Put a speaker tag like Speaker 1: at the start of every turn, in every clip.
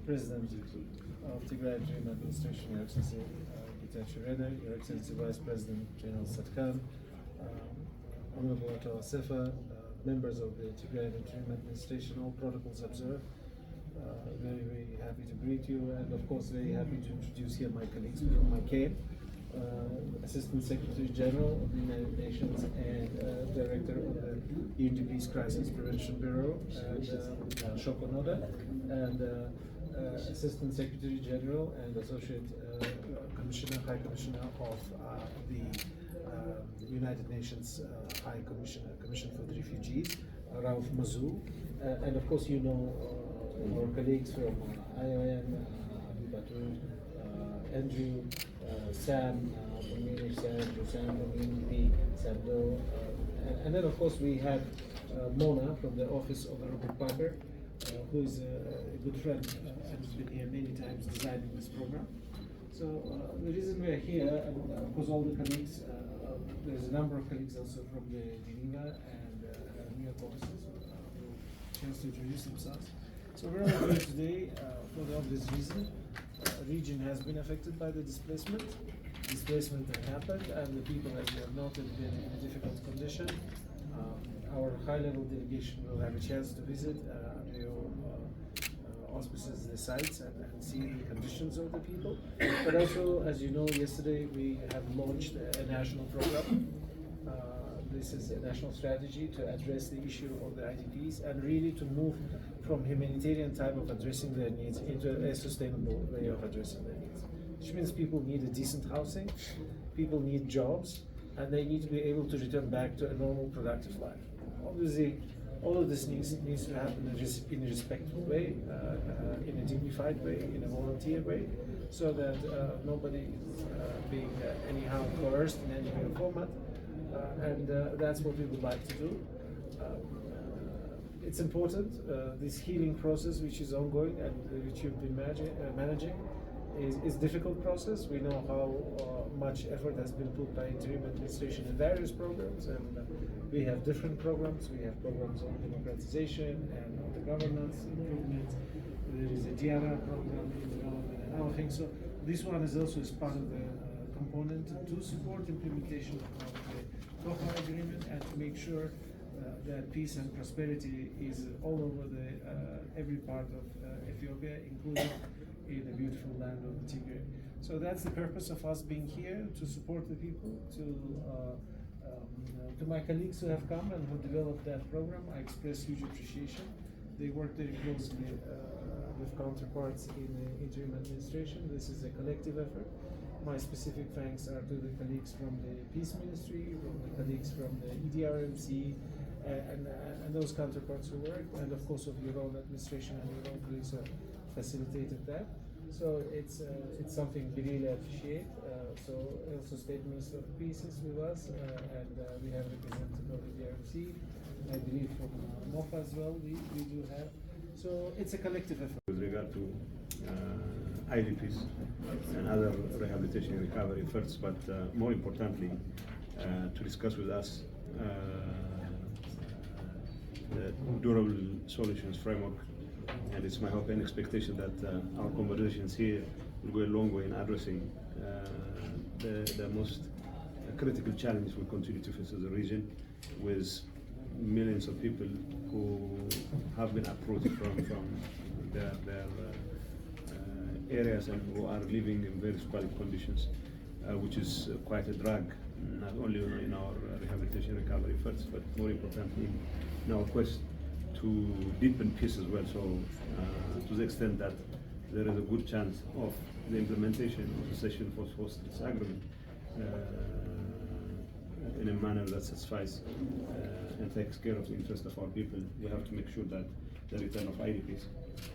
Speaker 1: President of Tigray Interim Administration, Your Excellency Getachew Reda, Your Excellency Vice President General Satkan, Honorable Ato Asefa, members of the Tigray Interim Administration, all protocols observed. Very, very happy to greet you, and of course very happy to introduce here my colleagues from my CAIM, Assistant Secretary General of the United Nations and Director of the UNDP's Crisis Prevention Bureau, and Shoko Noda, and Assistant Secretary General and Associate Commissioner, High Commissioner of the United Nations High Commission for the Refugees, Rauf Mazou, and of course you know our colleagues from IOM, Batu, Andrew, Sam from Munich, Sam from UNDP, Sam Doe, and then of course we have Mona from the Office of Robert Parker, who is a good friend and has been here many times designing this program. So the reason we are here, and of course all the colleagues, there's a number of colleagues also from the Geneva and New York offices who have chance to introduce themselves. So we're all here today for the obvious reason. The region has been affected by the displacement. Displacement that happened, and the people, as you have noted, been in a difficult condition. Our high-level delegation will have a chance to visit the auspices, the sites, and see the conditions of the people. But also, as you know, yesterday we have launched a national program. This is a national strategy to address the issue of the IDPs and really to move from humanitarian type of addressing their needs into a sustainable way of addressing their needs. Which means people need a decent housing, people need jobs, and they need to be able to return back to a normal, productive life. Obviously, all of this needs to happen in a respectful way, in a dignified way, in a volunteer way, so that nobody is being anyhow coerced in any way or format. And that's what we would like to do. It's important, this healing process which is ongoing and which you've been managing is a difficult process. We know how much effort has been put by interim administration in various programs, and we have different programs. We have programs on democratization and on the governance improvement. There is a DRR program in development and other things. So this one is also as part of the component to support implementation of the Doha Agreement and to make sure that peace and prosperity is all over every part of Ethiopia, including in the beautiful land of the Tigray. So that's the purpose of us being here, to support the people, to my colleagues who have come and who developed that program. I express huge appreciation. They work very closely with counterparts in the interim administration. This is a collective effort. My specific thanks are to the colleagues from the Peace Ministry, from the colleagues from the EDRMC, and those counterparts who worked, and of course of your own administration and your own colleagues who have facilitated that. So it's something we really appreciate. So also State Minister of Peace is with us, and we have representative of the EDRMC. I believe from MOFA as well we do have. So it's a collective effort.
Speaker 2: With regard to IDPs and other rehabilitation and recovery efforts, but more importantly, to discuss with us the durable solutions framework. And it's my hope and expectation that our conversations here will go a long way in addressing the most critical challenges we continue to face as a region, with millions of people who have been uprooted from their areas and who are living in very squalid conditions, which is quite a drag, not only in our rehabilitation recovery efforts, but more importantly in our quest to deepen peace as well. So to the extent that there is a good chance of the implementation of the Cessation for Hostilities Agreement in a manner that satisfies and takes care of the interest of our people, we have to make sure that the return of IDPs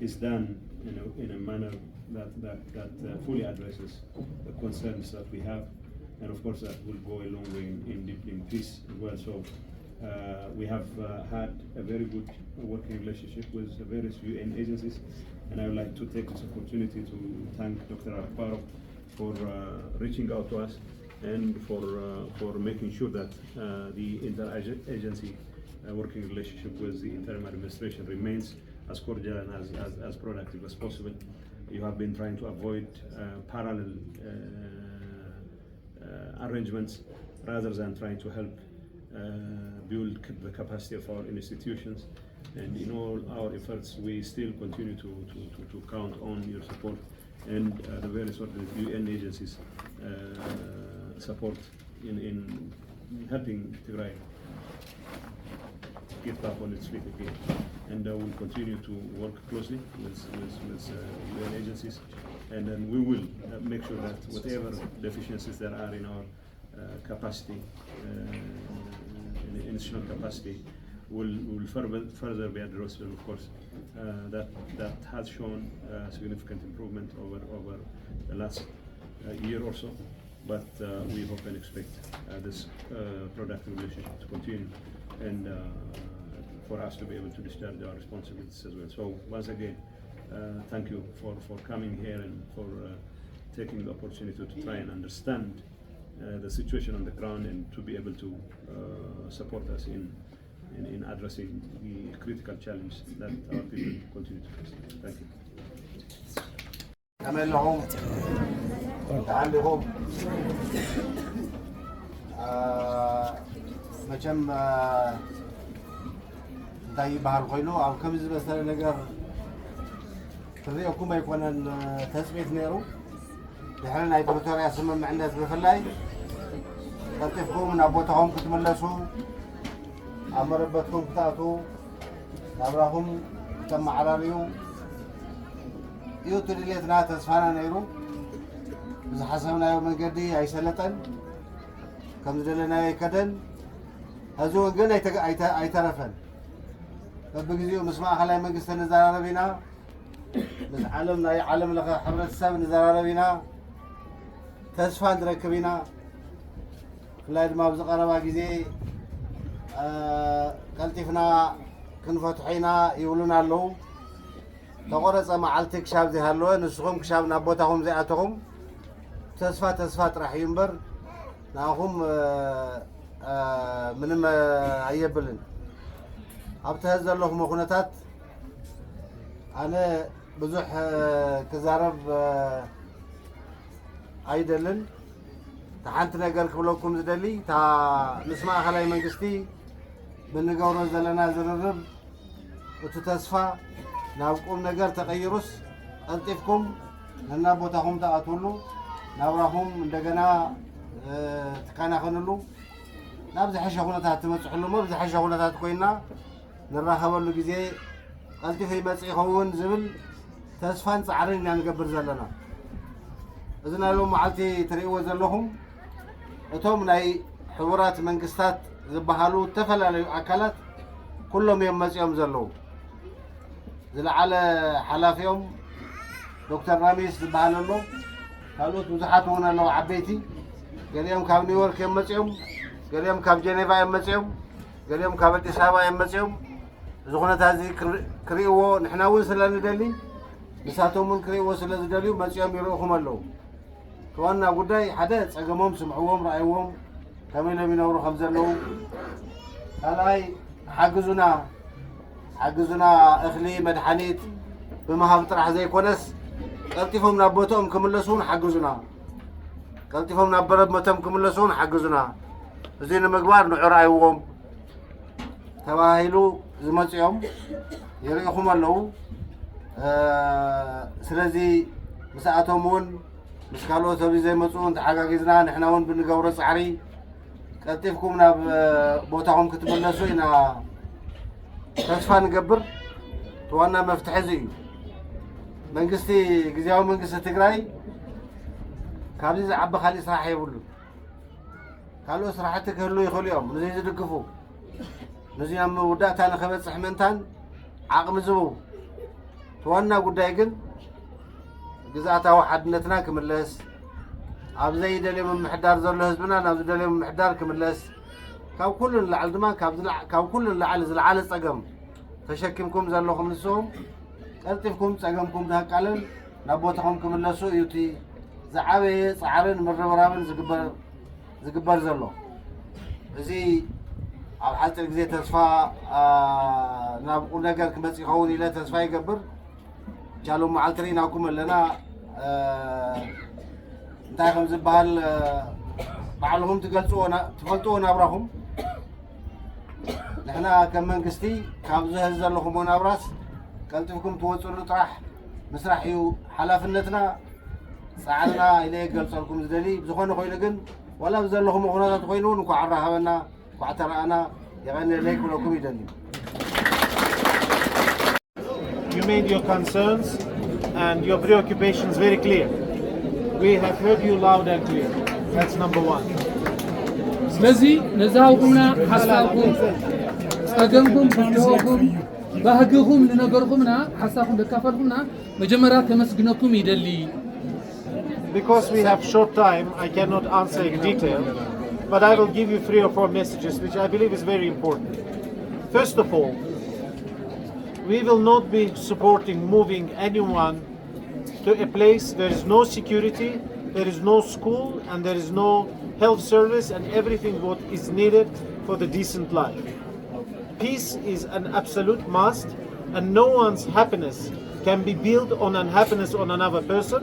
Speaker 2: is done in a manner that fully addresses the concerns that we have, and of course that will go a long way in deepening peace as well. So we have had a very good working relationship with various UN agencies, and I would like to take this opportunity to thank Dr. Akbarov for reaching out to us and for making sure that the interagency working relationship with the interim administration remains as cordial and as productive as possible. You have been trying to avoid parallel arrangements rather than trying to help build the capacity of our institutions. And in all our efforts, we still continue to count on your support and the various UN agencies support in helping Tigray get back on its feet again. And we'll continue to work closely with UN agencies, and then we will make sure that whatever deficiencies there are in our capacity, in institutional capacity, will further be addressed. And of course, that has shown significant improvement over the last year or so. But we hope and expect this productive relationship to continue, and for us to be able to discharge our responsibilities as well. So once again, thank you for coming here and for taking the opportunity to try and understand the situation on the ground and to be able to support us in addressing the critical challenge that our people continue to face. Thank you.
Speaker 3: كملهم تعلهم መቸም እንታይ ይበሃል ኮይኑ ኣብ ከምዚ ዝበሰለ ነገር ክሪኦኩም ኣይኮነን ተፅቢት ነይሩ ድሕሪ ናይ ፕሪቶርያ ስምምዕነት ብፍላይ ቀልጢፍኩም ናብ ቦታኹም ክትምለሱ ኣብ መረበትኩም ክትኣትዉ ናብራኹም ክተመዓራርዩ እዩ ትድሌትና ተስፋና ነይሩ ብዝሓሰብናዮ መንገዲ ኣይሰለጠን ከም ዝደለናዮ ኣይከደን ሕዚ ግን ኣይተረፈን በብግዚኡ ምስ ማእኸላይ መንግስቲ ንዘራረብ ኢና ምስ ዓለም ናይ ዓለም ለኸ ሕብረተሰብ ንዘራረብ ኢና ተስፋ ንረክብ ኢና ብፍላይ ድማ ኣብዚ ቀረባ ግዜ ቀልጢፍና ክንፈትሖ ኢና ይብሉና ኣለዉ ተቆረፀ መዓልቲ ክሻብ ዘይሃለወ ንስኹም ክሻብ ናብ ቦታኹም ዘይኣተኹም ተስፋ ጥራሕ እዩ እምበር ንኣኹም ምንም ኣየብልን ኣብቲ ሕዚ ዘለኹም ኩነታት ኣነ ብዙሕ ክዛረብ ኣይደልን ሓንቲ ነገር ክብለኩም ዝደሊ እታ ምስ ማእኸላይ መንግስቲ ብንገብሮ ዘለና ዝርርብ እቲ ተስፋ ናብ ቁም ነገር ተቀይሩስ ቀልጢፍኩም እና ቦታኹም ተኣትውሉ ናብራኹም እንደገና ትከናኸንሉ ናብ ዝሓሸ ኩነታት ትመጽሕሉ ሞ ብዝሓሸ ኩነታት ኮይና ንራኸበሉ ግዜ ቀልጢፍ ይመጽእ ይኸውን ዝብል ተስፋን ጻዕርን ኢና ንገብር ዘለና እዚ ናይ ሎም መዓልቲ ትርእይዎ ዘለኹም እቶም ናይ ሕቡራት መንግስታት ዝበሃሉ ተፈላለዩ ኣካላት ኩሎም እዮም መጽኦም ዘለዉ ዝለዓለ ሓላፊኦም ዶክተር ራሚስ ዝበሃል ኣሎ ካልኦት ብዙሓት እውን ኣለዉ ዓበይቲ ገሊኦም ካብ ኒውዮርክ እዮም መጽኦም ገሊኦም ካብ ጀኔቫ እዮም መጽኦም ገሊኦም ካብ ኣዲስ ኣበባ እዮም መጽኦም እዚ ኩነታት እዚ ክርእይዎ ንሕና እውን ስለንደሊ ንሳቶም እውን ክርእይዎ ስለዝደልዩ መጽኦም ይርእኹም ኣለዉ ዋና ጉዳይ ሓደ ፀገሞም ስምዕዎም ረኣይዎም ከመይ ኢሎም ይነብሩ ከም ዘለዉ ካልኣይ ሓግዙና እኽሊ መድሓኒት ብምሃብ ጥራሕ ዘይኮነስ ቀልጢፎም ናብ ቦታኦም ክምለሱን ሓግዙና ቀልጢፎም ናብ በረበቶም ክምለሱን ሓግዙና እዚ ንምግባር ንዑ ረኣይዎም ተባሂሉ ዝመጽኦም ይርእኹም ኣለዉ ስለዚ ምስኣቶም እውን ምስ ካልኦት ኣብዚ ዘይመፁ እንተሓጋጊዝና ንሕና እውን ብንገብሮ ፃዕሪ ቀልጢፍኩም ናብ ቦታኹም ክትመለሱ ኢና ተስፋ ንገብር ዋና መፍትሒ እዚ እዩ መንግስቲ ግዝያዊ መንግስቲ ትግራይ ካብዚ ዝዓቢ ካሊእ ስራሕ የብሉን ካልኦት ስራሕቲ ክህሉ ይኽእሉ እዮም ነዚ ዝድግፉ ነዚ ናብ መውዳእታ ንኽበፅሕ ምእንታን ዓቕሚ ዝህቡ ዋና ጉዳይ ግን ግዛእታዊ ሓድነትና ክምለስ ኣብ ዘይደልዮ ምምሕዳር ዘሎ ህዝብና ናብ ዝደልዮ ምምሕዳር ክምለስ ካብ ኩሉ ንላዕሊ ድማ ካብ ኩሉ ንላዕሊ ዝለዓለ ፀገም ተሸኪምኩም ዘለኹም ንስኹም ቀልጢፍኩም ፀገምኩም ተቃልል ናብ ቦታኹም ክምለሱ እዩ እቲ ዝዓበየ ፃዕርን ምርብራብን ዝግበር ዘሎ እዚ ኣብ ሓፂር ግዜ ተስፋ ናብ ቁም ነገር ክመፅእ ይኸውን ኢለ ተስፋ ይገብር ቻሎም መዓልቲ ርኢናኩም ኣለና እንታይ ከም ዝበሃል ባዕልኩም ትፈልጥዎ ናብራኹም ንሕና ከም መንግስቲ ካብ ዝህዝ ዘለኹም ናብራስ ቀልጢፍኩም ትወፅሉ ጥራሕ ምስራሕ እዩ ሓላፍነትና ፃዕርና ኢለ ይገልፀልኩም ዝደሊ ብዝኾነ ኮይኑ ግን ዋላ ብዘለኹም ኩነታት ኮይኑ እንኳ ዓራኸበና እንኳ ተረኣና የቐኒለይ ክብለኩም ይደሊ
Speaker 1: You made your concerns and your preoccupations very clear. We have heard you loud and clear. That's number one.
Speaker 4: ስለዚህ ነዛውኩምና ሓሳብኩም ጸገምኩም ብትሆኩም ባህግኹም ልነገርኩምና ሓሳብኩም ልካፈልኩምና መጀመሪያ ከመስግነኩም ይደሊ
Speaker 1: Because we have short time, I cannot answer in detail, but I will give you 3 or 4 messages which I believe is very important. First of all, we will not be supporting moving anyone to a place there is no security, there is no school, and there is no health service and everything what is needed for the decent life. Peace is an absolute must, and no one's happiness can be built on unhappiness on another person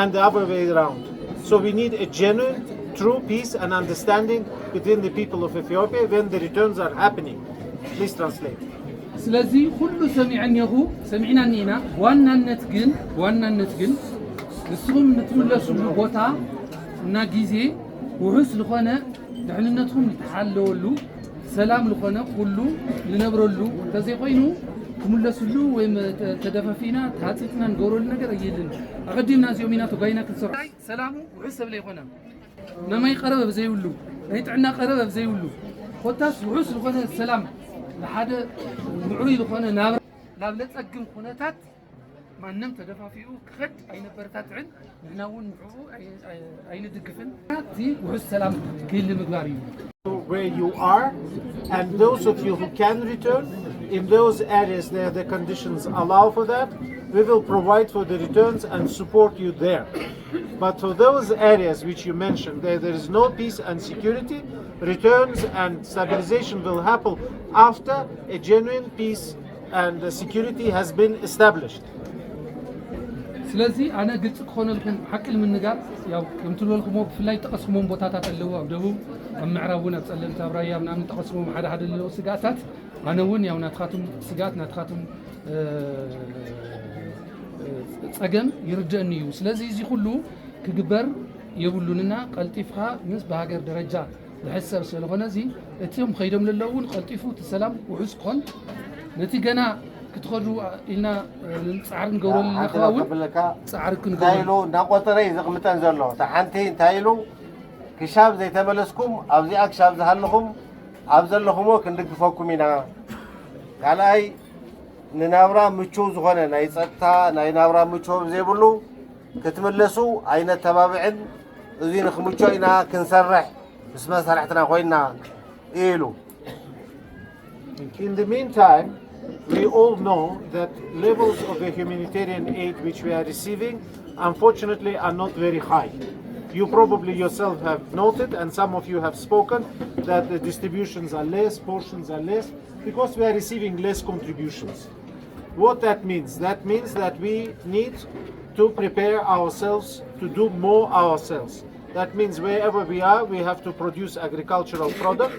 Speaker 1: and the other way around. So we need a genuine, true peace and understanding between the people of Ethiopia when the returns are happening. Please translate.
Speaker 4: ስለዚህ ሁሉ ሰሚዕናኒና ዋናነት ግን ንስኹም ንትምለሱሉ ቦታ እና ጊዜ ውሑስ ዝኾነ ድሕንነትኩም ልትሓለወሉ ሰላም ዝኾነ ኩሉ ልነብረሉ ተዘይኮይኑ ክምለሱሉ ወይም ተደፋፊና ታፂጥና ንገብረሉ ነገር የለን ኣቐዲምና እዚኦም ኢና ተጓይና ክንሰርሑ ሰላሙ ውሑስ ሰብለ ይኾነ ነማይ ቀረበ ብዘይብሉ ናይ ጥዕና ቀረበ ብዘይብሉ ኮታስ ውሑስ ዝኾነ ሰላም ለሓደ ምዕሩይ ዝኾነ ናብ ለፀግም ኩነታት ማንም ተደፋፊኡ ክኸድ ኣይነበረታትዕን ንሕና እውን ምዕሩ ኣይንድግፍን እቲ ውሑስ ሰላም ክህሊ ምግባር እዩ
Speaker 1: Where you are, and those of you who can return, in those areas where the conditions allow for that, we will provide for the returns and support you there. But for those areas which you mentioned, there is no peace and security, returns and stabilization will happen after a genuine peace and security has been established.
Speaker 4: ስለዚህ ኣነ ግልጽ ክኾነልኩም ሓቂ ንምንጋር ያው ከምቲ ዝበልኩሞ ብፍላይ ጠቐስኩሞም ቦታታት ኣለዉ ኣብ ደቡብ ኣብ ምዕራብ እውን ኣብ ጸለምቲ ኣብ ራያ ምናምን ጠቐስኩሞም ሓደ ሓደ ኣለዉ ስግኣታት ኣነ እውን ያው ናትኻቱም ስግኣት ናትኻቱም ጸገም ይርድአኒ እዩ ስለዚ እዚ ኩሉ ክግበር የብሉንና ቀልጢፍካ ምስ በሃገር ደረጃ ዝሕሰብ ስለሆነ እዚ እቲኦም ከይዶም ዘለውን ቀልጢፉ ሰላም ውሑስ ክኾን ነቲ ገና ክትኸዱ ኢልና ጻዕር ንገብረሉ ነኻውን ጻዕር ክንገብሩ
Speaker 3: እንዳቆጠረይ ዝቕምጠን ዘሎ ሓንቲ እንታይ ኢሉ ክሻብ ዘይተመለስኩም ኣብዚኣ ክሻብ ዝሃለኹም ኣብ ዘለኹሞ ክንድግፈኩም ኢና ካልኣይ ንናብራ ምቹው ዝኾነ ናይ ጸጥታ ናይ ናብራ ምቹው ብዘይብሉ ክትምለሱ ዓይነት ተባብዕን እዚ ንኽምቾ ኢና ክንሰርሕ ምስ መሳርሕትና ኮይና ኢሉ
Speaker 1: In the meantime, we all know that levels of the humanitarian aid which we are receiving unfortunately are not very high. You probably yourself have noted, and some of you have spoken, that the distributions are less, portions are less, because we are receiving less contributions. What that means? That means that we need to prepare ourselves to do more ourselves. That means wherever we are, we have to produce agricultural product.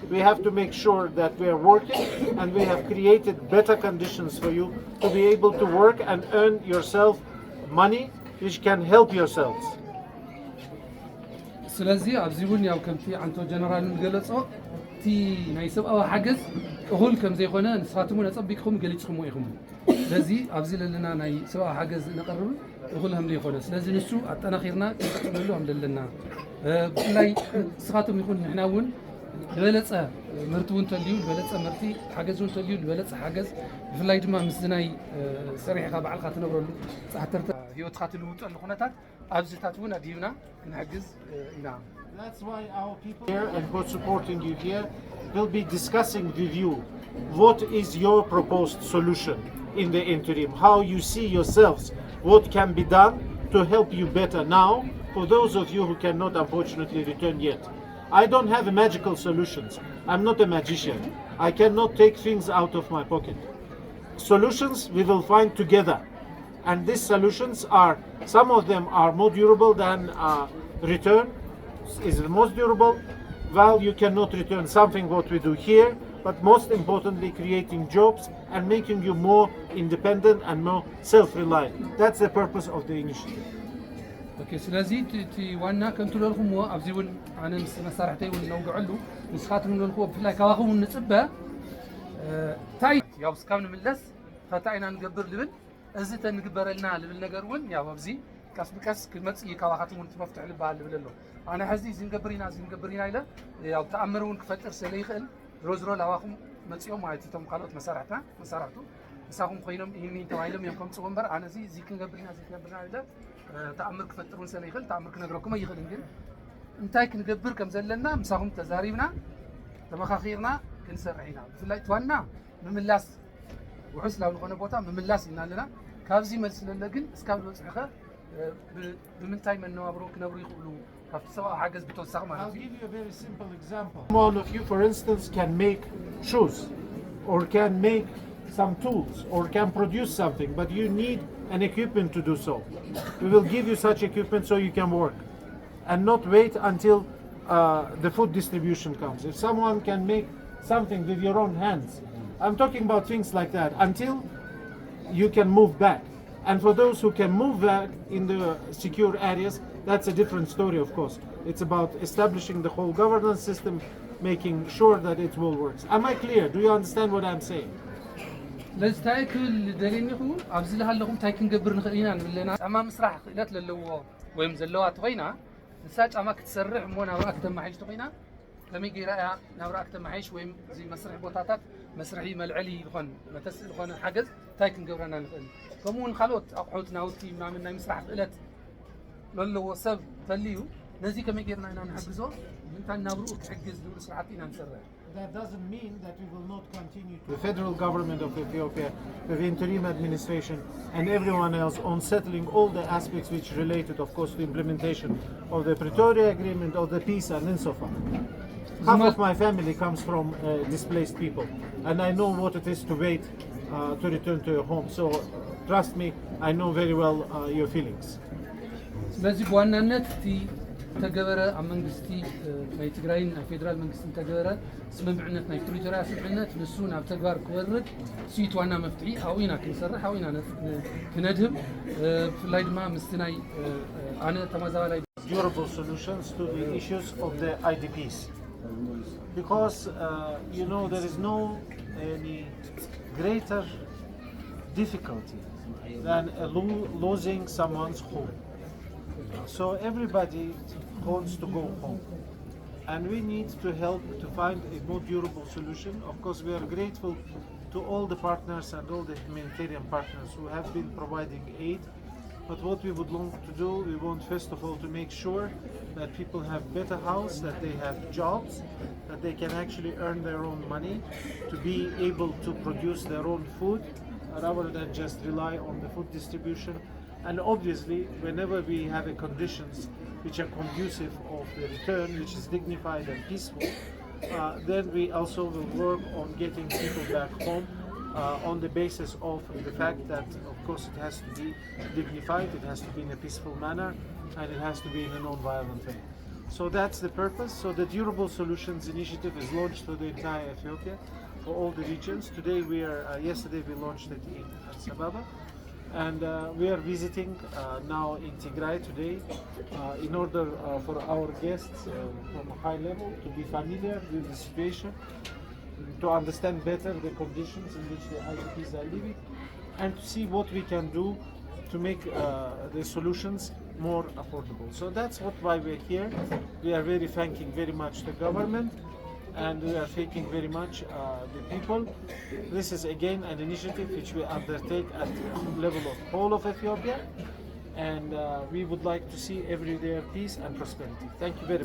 Speaker 1: We have to make sure that we are working, and we have created better conditions for you to be able to work and earn yourself money which can help yourselves.
Speaker 4: ስለዚህ ኣብዚ እውን ያው ከምቲ አንቶ ጀነራል ገለጾ እቲ ናይ ሰብኣዊ ሓገዝ እኹል ከም ዘይኮነ ንስኻትሙ ነጸቢቅኩም ገሊጽኩም ኢኹም ስለዚ ኣብዚ ለለና ናይ ሰብኣዊ ሓገዝ ነቐርብ እኹል ከም ዘይኮነ ስለዚ ንሱ ኣጠናኺርና ክንቀጥለሉ ከም ዘለና ብፍላይ ንስኻትም ይኹን ንሕና እውን ዝበለጸ ምህርቲ እውን ተልዩ ዝበለጸ ምህርቲ ሓገዝ እውን ተልዩ ዝበለጸ ሓገዝ ብፍላይ ድማ ምስ ናይ ሰሪሕኻ በዓልካ ትነብረሉ ጻሕተርተ ህይወትካ ትልውጠሉ ኩነታት ኣብዚታት እውን ኣድሂብና ክንሕግዝ ኢና
Speaker 1: That's why our people here and who are supporting you here will be discussing with you what is your proposed solution in the interim, how you see yourselves, what can be done to help you better now for those of you who cannot unfortunately return yet. I don't have magical solutions. I'm not a magician. I cannot take things out of my pocket. Solutions we will find together. And these solutions are, some of them are more durable than return is the most durable. While you cannot return something what we do here, but most importantly creating jobs and making you more independent and more self-reliant. That's the purpose of the initiative.
Speaker 4: اوكي سلازي تي وانا كنتو لكم هو ابزي ون انا مسارحتي ون نوقعلو نسخاتهم لكم بفلاي كواخم نصبه تاي ያው እስካሁን ምለስ ፈታይና ንገብር ልብል እዚ ተንግበረልና ልብል ነገር ውን ያው ابزي ቀስ በቀስ ክመጽ ይካዋኻትም ውን ትመፍትሕ ልባል ልብል ኣሎ አና ሕዚ ዝንገብሪና ኢለ ያው ተአምሩን ክፈጥር ስለይኽእል ሮዝሮ ላዋኹም መጽዮም ማለት ተም ካልኦት መሳራሕቱ ንሳኹም ኮይኖም ይህን ተባሂሎም እዮም ከም ጽወንበር አነ እዚ ክንገብርና ኢለ ተአምር ክፈጥሩን ስለይኽእል ተአምር ክነግረኩም ይኽእል ግን እንታይ ክንገብር ከም ዘለና ምሳኹም ተዛሪብና ተመኻኺርና ክንሰርዒና ብፍላይ ተዋና ምምላስ ውሑስ ላው ዝኾነ ቦታ ምምላስ ኢና ኣለና ካብዚ መልስ ለለ ግን እስካብ ዝበፅሕኸ ብምንታይ መነባብሮ ክነብሩ ይኽእሉ ካብቲ ሰብኣዊ ሓገዝ ብተወሳኺ ማለት እዩ።
Speaker 1: I'll give you a very simple example. One of you, for instance, can make shoes or can make some tools or can produce something, but you need an equipment to do so. We will give you such equipment so you can work and not wait until the food distribution comes. If someone can make something with your own hands, I'm talking about things like that, until you can move back. And for those who can move back in the secure areas, that's a different story, of course. It's about establishing the whole governance system, making sure that it will work. Am I clear? Do you understand what I'm saying?
Speaker 4: ለዚ ታይክል ደሊኒኹ ኣብዚ ለሃለኹም ታይ ክንገብር ንኽእል ኢና ንብለና ጫማ ምስራሕ ክእለት ለለዎ ወይም ዘለዋ ተኾይና ንሳ ጫማ ክትሰርሕ እሞ ናብራ ከተማሓይሽ ተኾይና ከመይ ገይራ እያ ናብራ ከተማሓይሽ ወይም እዚ መስርሒ ቦታታት መስርሒ መልዕሊ ዝኾን መተስእ ዝኾነ ሓገዝ ታይ ክንገብረና ንኽእል ከምኡውን ካልኦት ኣቑሑት ናውቲ ምናምን ናይ ምስራሕ ክእለት ለለዎ ሰብ ተልዩ ነዚ ከመይ ጌርና ኢና ንሕግዞ ምንታይ ናብርኡ ክሕግዝ ዝብል ስርዓት ኢና ንሰርሕ
Speaker 1: That doesn't mean that we will not continue to the federal government of Ethiopia, with the interim administration and everyone else on settling all the aspects which related, of course, to implementation of the Pretoria Agreement, of the peace and insofar. Half of my family comes from displaced people, and I know what it is to wait to return to your home. So trust me, I know very well your feelings.
Speaker 4: ስለዚህ በዋናነት እቲ ተገበረ ኣብ መንግስቲ ናይ ትግራይን ናይ ፌደራል መንግስትን ተገበረ ስምምዕነት ናይ ፕሪቶሪያ ስምምዕነት ንሱ ናብ ተግባር ክወርድ ሲት ዋና መፍትሒ ኣብኡ ኢና ክንሰርሕ ኣብኡ ኢና ክነድህብ ብፍላይ ድማ ምስቲ ናይ ኣነ ተመዛበላይ
Speaker 1: durable solutions to the issues of the IDPs, because you know there is no any greater difficulty than losing someone's home. So everybody wants to go home, and we need to help to find a more durable solution. Of course, we are grateful to all the partners and all the humanitarian partners who have been providing aid. But what we would want to do, we want first of all to make sure that people have better house, that they have jobs, that they can actually earn their own money, to be able to produce their own food rather than just rely on the food distribution. And obviously, whenever we have a conditions which are conducive of the return, which is dignified and peaceful, then we also will work on getting people back home on the basis of the fact that, of course, it has to be dignified, it has to be in a peaceful manner, and it has to be in a non-violent way. So that's the purpose. So the Durable Solutions Initiative is launched for the entire Ethiopia, for all the regions. Today yesterday we launched it in Addis Ababa. And we are visiting now in Tigray today in order for our guests from a high level to be familiar with the situation, to understand better the conditions in which the IDPs are living, and to see what we can do to make the solutions more affordable. So that's why we're here. We are thanking very much the government, and we are thanking very much the people. This is again an initiative which we undertake at the level of whole of Ethiopia, and we would like to see every day peace and prosperity. Thank you very much.